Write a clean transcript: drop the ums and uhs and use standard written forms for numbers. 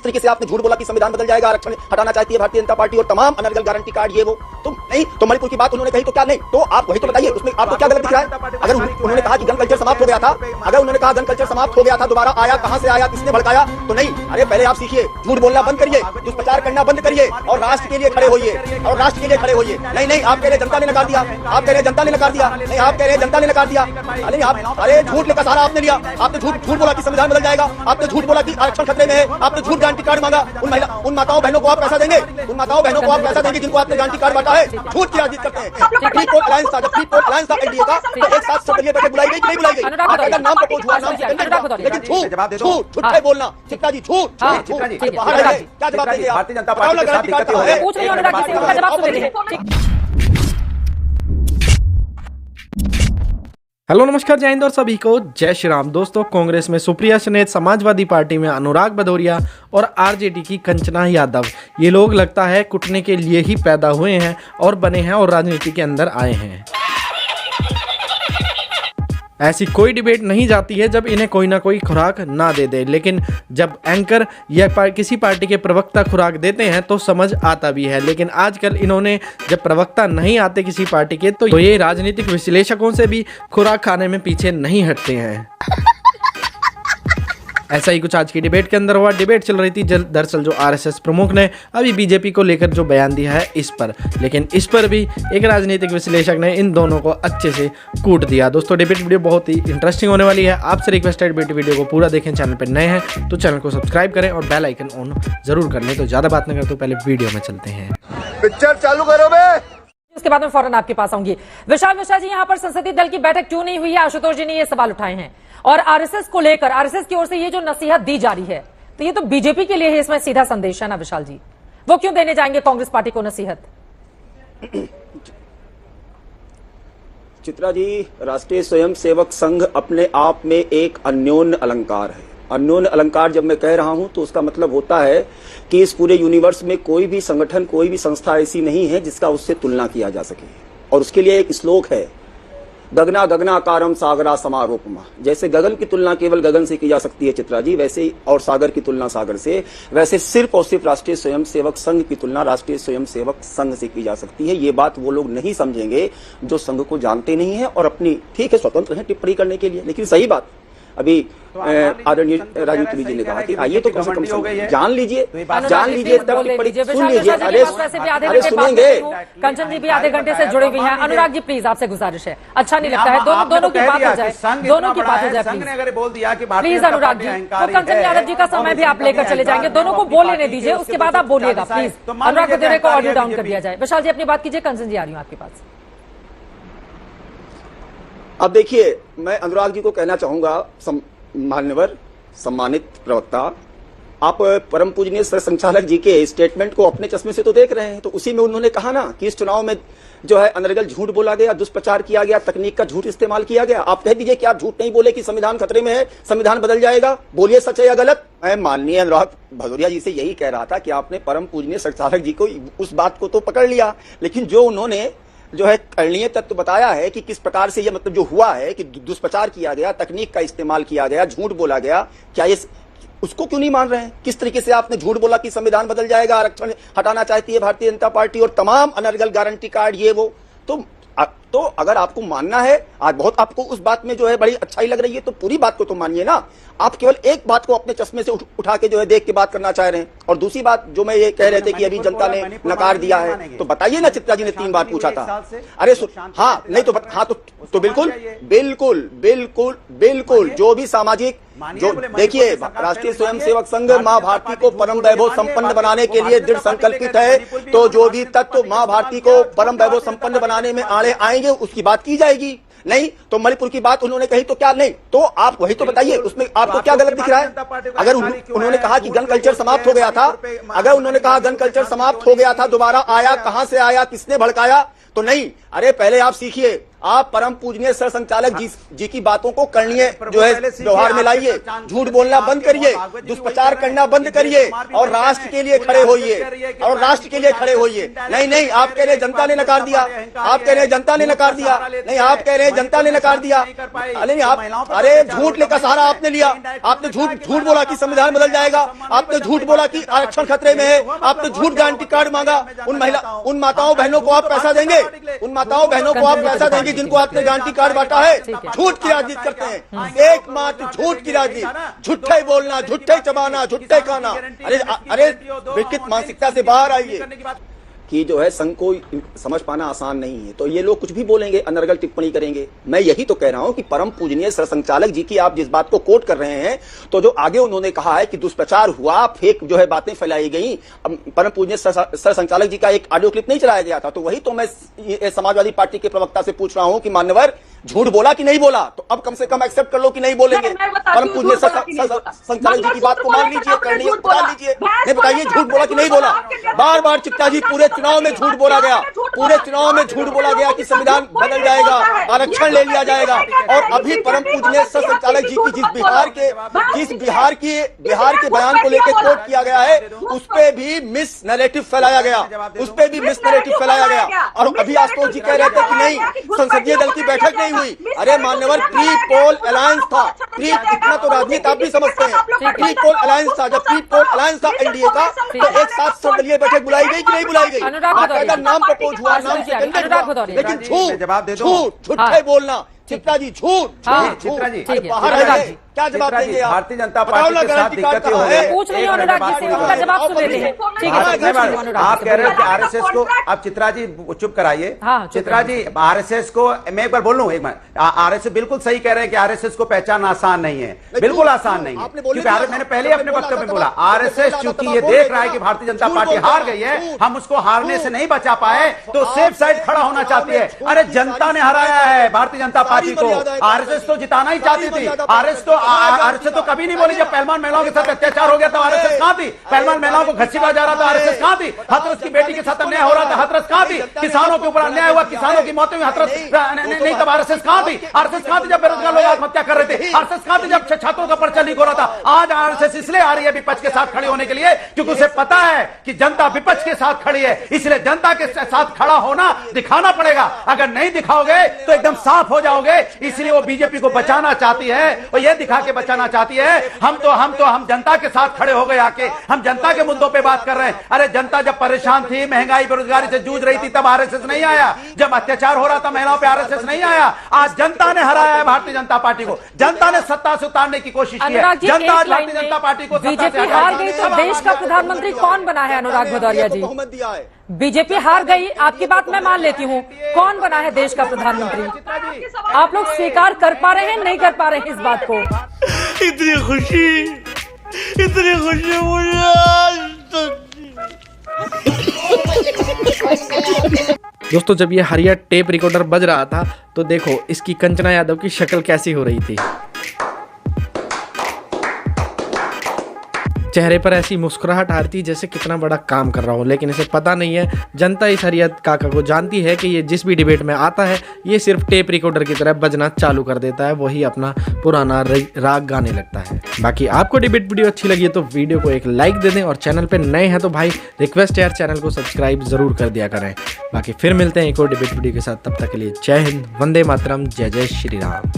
तरीके से आपने झूठ बोला कि संविधान बदल जाएगा, आरक्षण हटाना चाहती है भारतीय जनता पार्टी और तमाम अनर्गल गारंटी कार्ड ये वो, तो नहीं तो मणिपुर की बात उन्होंने कही तो क्या नहीं, तो आप वही तो बताइए उसमें आपको क्या गलत दिख रहा है। अगर उन्होंने कहा कि गन कल्चर समाप्त हो गया था, अगर उन्होंने कहा गन कल्चर समाप्त हो गया था, दोबारा आया, कहां से आया, किसने भड़काया, तो नहीं, अरे पहले आप सीखिए, झूठ बोलना बंद करिए, दुष्प्रचार करना बंद करिए और राष्ट्र के लिए खड़े होइए, और राष्ट्र के लिए खड़े होइए। नहीं नहीं, आप कह रहे जनता ने नकार दिया, आप कह रहे जनता ने नकार दिया, नहीं आप कह रहे जनता ने नकार दिया। अरे आप, अरे झूठ का सहारा आपने लिया, आपने झूठ बोला कि संविधान बदल जाएगा, आपने झूठ बोला कि आरक्षण खतरे में है, आपने झूठ गारंटी कार्ड मांगा। उन माताओं बहनों को आप पैसा देंगे, उन माताओं बहनों को आप पैसा देंगे जिनको आपने गारंटी कार्ड बांटा है, झूठ की राजनीति करते हैं। फ्रीपोर्ट अलायंस था, जब फ्रीपोर्ट अलायंस था एनडीए का, तो एक साथ सब बैठक बुलाई गई कि नहीं बुलाई गई, अगर नाम पर हुआ, नाम से, लेकिन झूठ झूठे बोलना, चित्रा जी झूठ बाहर है, क्या जवाब देंगे आप? भारतीय जनता पार्टी पूछ रही हूं अनुराग जी से, उनका जवाब तो दे दें। हेलो नमस्कार, जय हिंद और सभी को जय श्री राम। दोस्तों, कांग्रेस में सुप्रिया सुनेत, समाजवादी पार्टी में अनुराग भदौरिया और आरजेडी की कंचना यादव, ये लोग लगता है कुटने के लिए ही पैदा हुए हैं और बने हैं और राजनीति के अंदर आए हैं। ऐसी कोई डिबेट नहीं जाती है जब इन्हें कोई ना कोई खुराक ना दे दे, लेकिन जब एंकर या किसी पार्टी के प्रवक्ता खुराक देते हैं तो समझ आता भी है। लेकिन आजकल इन्होंने जब प्रवक्ता नहीं आते किसी पार्टी के तो ये राजनीतिक विश्लेषकों से भी खुराक खाने में पीछे नहीं हटते हैं। ऐसा ही कुछ आज की डिबेट के अंदर हुआ। डिबेट चल रही थी दरअसल जो आरएसएस प्रमुख ने अभी बीजेपी को लेकर जो बयान दिया है इस पर, लेकिन इस पर भी एक राजनीतिक विश्लेषक ने इन दोनों को अच्छे से कूट दिया। दोस्तों, डिबेट वीडियो बहुत ही इंटरेस्टिंग होने वाली है। आपसे रिक्वेस्ट है डिबेट वीडियो को पूरा देखें, चैनल पर नए हैं तो चैनल को सब्सक्राइब करें और बेल आइकन ऑन जरूर कर लें। तो ज्यादा बात नहीं करते तो पहले वीडियो में चलते हैं। पिक्चर चालू करो बे। उसके बाद में फौरन आपके पास आऊंगी। विशाल मिश्रा जी, यहाँ पर संसदीय दल की बैठक क्यों नहीं हुई है? आशुतोष जी ने ये सवाल उठाए हैं और आरएसएस को लेकर आरएसएस की ओर से ये जो नसीहत दी जा रही है तो ये तो बीजेपी के लिए है, इसमें सीधा संदेश है ना विशाल जी, वो क्यों देने जाएंगे कांग्रेस पार्टी को नसीहत? चित्रा जी, राष्ट्रीय स्वयंसेवक संघ अपने आप में एक अन्योन्य अलंकार है। अन्योन्य अलंकार जब मैं कह रहा हूं तो उसका मतलब होता है कि इस पूरे यूनिवर्स में कोई भी संगठन, कोई भी संस्था ऐसी नहीं है जिसका उससे तुलना किया जा सके। और उसके लिए एक श्लोक है, गगना गगनाकारम सागरा समारोपमा। जैसे गगन की तुलना केवल गगन से की जा सकती है चित्रा जी, वैसे और सागर की तुलना सागर से, वैसे सिर्फ और सिर्फ राष्ट्रीय स्वयंसेवक संघ की तुलना राष्ट्रीय स्वयंसेवक संघ से की जा सकती है। ये बात वो लोग नहीं समझेंगे जो संघ को जानते नहीं है और अपनी, ठीक है, स्वतंत्र है टिप्पणी करने के लिए, लेकिन सही बात अभी आदरणीय राजनीति जी ने कहा कि आइए तो कम से कम जान लीजिए तब टिप्पणी सुन लीजिए। अरे सुनेंगे, कंचन जी भी आधे घंटे से जुड़े हुए हैं। अनुराग जी प्लीज, आपसे गुजारिश है, अच्छा नहीं लगता है, दोनों की बात हो जाए, दोनों की बात हो जाए प्लीज। अनुराग जी, तो कंचन यादव जी का समय भी आप लेकर चले जाएंगे, दोनों को बोल लेने दीजिए, उसके बाद आप बोलिएगा प्लीज। अनुराग भदौरिया को ऑडियो डाउन कर दिया जाए। विशाल जी अपनी बात कीजिए, कंचन जी आ रही हूँ आपके पास। अब देखिए, मैं अनुराग जी को कहना चाहूंगा, मान्यवर सम्मानित प्रवक्ता, आप परम पूजनीय सर संचालक जी के स्टेटमेंट को अपने चश्मे से तो देख रहे हैं, तो उसी में उन्होंने कहा ना कि इस चुनाव में जो है अनर्गल झूठ बोला गया, दुष्प्रचार किया गया, तकनीक का झूठ इस्तेमाल किया गया। आप कह दीजिए कि आप झूठ नहीं बोले कि संविधान खतरे में है, संविधान बदल जाएगा, बोलिए सच है या गलत। मैं माननीय अनुराग भदौरिया जी से यही कह रहा था कि आपने परम पूजनीय संचालक जी को उस बात को तो पकड़ लिया, लेकिन जो उन्होंने जो है करणीय तत्व बताया है कि किस प्रकार से ये मतलब जो हुआ है कि दुष्प्रचार किया गया, तकनीक का इस्तेमाल किया गया, झूठ बोला गया, क्या ये उसको क्यों नहीं मान रहे हैं? किस तरीके से आपने झूठ बोला कि संविधान बदल जाएगा, आरक्षण हटाना चाहती है भारतीय जनता पार्टी और तमाम अनर्गल गारंटी कार्ड ये वो, तो अगर आपको मानना है, आज बहुत आपको उस बात में जो है बड़ी अच्छाई लग रही है, तो पूरी बात को तो मानिए ना। आप केवल एक बात को अपने चश्मे से उठा के जो है देख के बात करना चाह रहे हैं। और दूसरी बात जो मैं ये कह रहे थे कि अभी जनता ने नकार दिया है, तो बताइए ना, चित्रा जी ने 3 बार पूछा था। अरे हाँ, नहीं तो हाँ तो बिल्कुल बिल्कुल बिल्कुल बिल्कुल जो भी सामाजिक, जो देखिए, राष्ट्रीय स्वयंसेवक संघ माँ भारती को परम वैभव संपन्न बनाने के लिए दृढ़ संकल्पित है, तो जो भी तत्व माँ भारती को परम वैभव संपन्न बनाने में आड़े आएंगे उसकी बात की जाएगी। नहीं तो मणिपुर की बात उन्होंने कही तो क्या नहीं, तो आप वही तो बताइए उसमें आपको क्या गलत दिख रहा है। अगर उन्होंने कहा कि गन कल्चर समाप्त हो गया था, अगर उन्होंने कहा गन कल्चर समाप्त हो गया था, दोबारा आया, कहां से आया, किसने भड़काया, तो नहीं, अरे पहले आप सीखिए, आप परम पूजनीय सर संचालक जी की बातों को करणीय जो है व्यवहार में लाइए, झूठ बोलना बंद करिए, दुष्प्रचार करना बंद करिए और राष्ट्र के लिए खड़े होइए, और राष्ट्र के लिए खड़े होइए। नहीं नहीं, आप कह रहे जनता ने नकार दिया, आप कह रहे जनता ने नकार दिया, नहीं आप कह रहे जनता ने नकार दिया। अरे आप, अरे झूठ लेकर सहारा आपने लिया। आपने झूठ बोला कि संविधान बदल जाएगा, आपने झूठ बोला कि आरक्षण खतरे में है, आपने झूठ गारंटी कार्ड मांगा। उन माताओं बहनों को आप पैसा देंगे, उन माताओं बहनों को आप पैसा देंगे जिनको आपने गारंटी कार्ड बांटा है। झूठ की राजनीति करते हैं, एकमात्र झूठ की राजनीति, झूठे बोलना, झूठे चबाना, झूठे खाना। अरे विकृत मानसिकता से बाहर आइए कि जो है संघ को समझ पाना आसान नहीं है। तो ये लोग कुछ भी बोलेंगे, अनर्गल टिप्पणी करेंगे। मैं यही तो कह रहा हूं कि परम पूजनीय सरसंघचालक जी की आप जिस बात को कोट कर रहे हैं, तो जो आगे उन्होंने कहा है कि दुष्प्रचार हुआ, फेक जो है बातें फैलाई गई, परम पूजनीय सरसंघचालक जी का एक ऑडियो क्लिप नहीं चलाया गया था। तो वही तो मैं समाजवादी पार्टी के प्रवक्ता से पूछ रहा हूं कि मान्यवर झूठ बोला कि नहीं बोला? तो अब कम से कम एक्सेप्ट कर लो कि नहीं बोलेंगे। परम पूजनीय सरसंघचालक जी की बात को मान लीजिए, करनी है बता लीजिए। नहीं बताइए झूठ बोला कि नहीं बोला? बार बार चिट्टा जी पूरे चुनाव में झूठ बोला गया, पूरे चुनाव में झूठ बोला गया कि संविधान बदल जाएगा, आरक्षण ले लिया जाएगा। और अभी परम पूजनीय सरसंघचालक जी की जिस बिहार के बयान को लेकर कोट किया गया है, उस पे भी मिस नैरेटिव फैलाया गया, उस पे भी मिस नैरेटिव फैलाया गया। और अभी आशुतोष जी कह रहे थे कि नहीं, संसदीय दल की बैठक नहीं हुई। अरे मान्यवर, प्री पोल अलायंस था, इतना तो राजनीति आप भी समझते हैं। प्री पोल अलायंस था, जब प्री पोल अलायंस था एनडीए का, तो एक साथ सर्वदलीय बैठक बुलाई गई कि नहीं बुलाई गई? नाम प्रपोज हुआ, नाम से कैंडिडेट, लेकिन झूठे बोलना। चित्रा जी झूठ, चित्रा जी बाहर है, क्या जवाब देंगे आप? भारतीय जनता पार्टी के साथ दिक्कत हो रही है। पूछ रही हूं अनुराग जी से, उनका जवाब तो दे दें। ठीक है, आप कह रहे हो कि आरएसएस को, आप चित्रा जी चुप कराइए। चित्रा जी, आरएसएस को मैं एक बार बोल लूं, एक बार, आरएसएस बिल्कुल सही कह रहे हैं कि आरएसएस को पहचान आसान नहीं है, बिल्कुल आसान नहीं है। क्योंकि मैंने पहले अपने वक्तव्य में बोला, आरएसएस चूंकि ये देख रहा है कि भारतीय जनता पार्टी हार गई है, हम उसको हारने से नहीं बचा पाए, तो सेफ साइड खड़ा होना चाहती है। अरे जनता ने हराया है भारतीय जनता पार्टी को, आरएसएस तो जिताना ही चाहती थी। आरएसएस तो कभी नहीं बोली, जब पहलवान महिलाओं के साथ अत्याचार हो गया था आरएसएस कहां थी? पहलवान महिलाओं को घसीटा जा रहा था, आरएसएस कहां थी? हाथरस की बेटी के साथ अन्याय हो रहा था, हाथरस कहां थी? किसानों के ऊपर अन्याय हुआ, किसानों की मौतें हुई, हाथरस नहीं, तब आरएसएस कहां थी? आरएसएस कहां थी जब बेरोजगार लोग आत्महत्या कर रहे थे? आरएसएस कहां थी जब छात्रों का पर्चा लीक हो रहा था? आज आरएसएस इसलिए आ रही है विपक्ष के साथ खड़े होने के लिए, क्योंकि उसे पता है कि जनता विपक्ष के साथ खड़ी है, इसलिए जनता के साथ खड़ा होना दिखाना पड़ेगा। अगर नहीं दिखाओगे तो एकदम साफ हो जाओगे। इसलिए वो बीजेपी को बचाना चाहती है और ये दिखा के बचाना चाहती है हम जनता के साथ खड़े हो गए, आके हम जनता के मुद्दों पे बात कर रहे हैं। अरे जनता जब परेशान थी, महंगाई बेरोजगारी से जूझ रही थी, तब आरएसएस नहीं आया। जब अत्याचार हो रहा था महिलाओं पे, आरएसएस नहीं आया। आज जनता ने हराया है भारतीय जनता पार्टी को, जनता ने सत्ता से उतारने की कोशिश की है। जनता आज भारतीय जनता पार्टी को बीजेपी हार गई तो देश का प्रधानमंत्री कौन बना है? अनुराग भदौरिया जी, बहुमत दिया है। बीजेपी हार गई, आपकी बात मैं मान लेती हूँ, कौन बना है देश का प्रधानमंत्री? आप लोग स्वीकार कर पा रहे हैं, नहीं कर पा रहे हैं इस बात को? इतनी खुशी मुझे आज दोस्तों, जब ये हरिया टेप रिकॉर्डर बज रहा था तो देखो इसकी कंचना यादव की शक्ल कैसी हो रही थी। चेहरे पर ऐसी मुस्कुराहट आ रही थी जैसे कितना बड़ा काम कर रहा हो, लेकिन इसे पता नहीं है। जनता इस हरिया काका को जानती है कि ये जिस भी डिबेट में आता है, ये सिर्फ टेप रिकॉर्डर की तरह बजना चालू कर देता है, वही अपना पुराना राग गाने लगता है। बाकी आपको डिबेट वीडियो अच्छी लगी है तो वीडियो को एक लाइक दे दें, और चैनल पर नए हैं तो भाई रिक्वेस्ट है यार, चैनल को सब्सक्राइब जरूर कर दिया करें। बाकी फिर मिलते हैं एक और डिबेट वीडियो के साथ, तब तक के लिए जय हिंद, वंदे मातरम, जय जय श्री राम।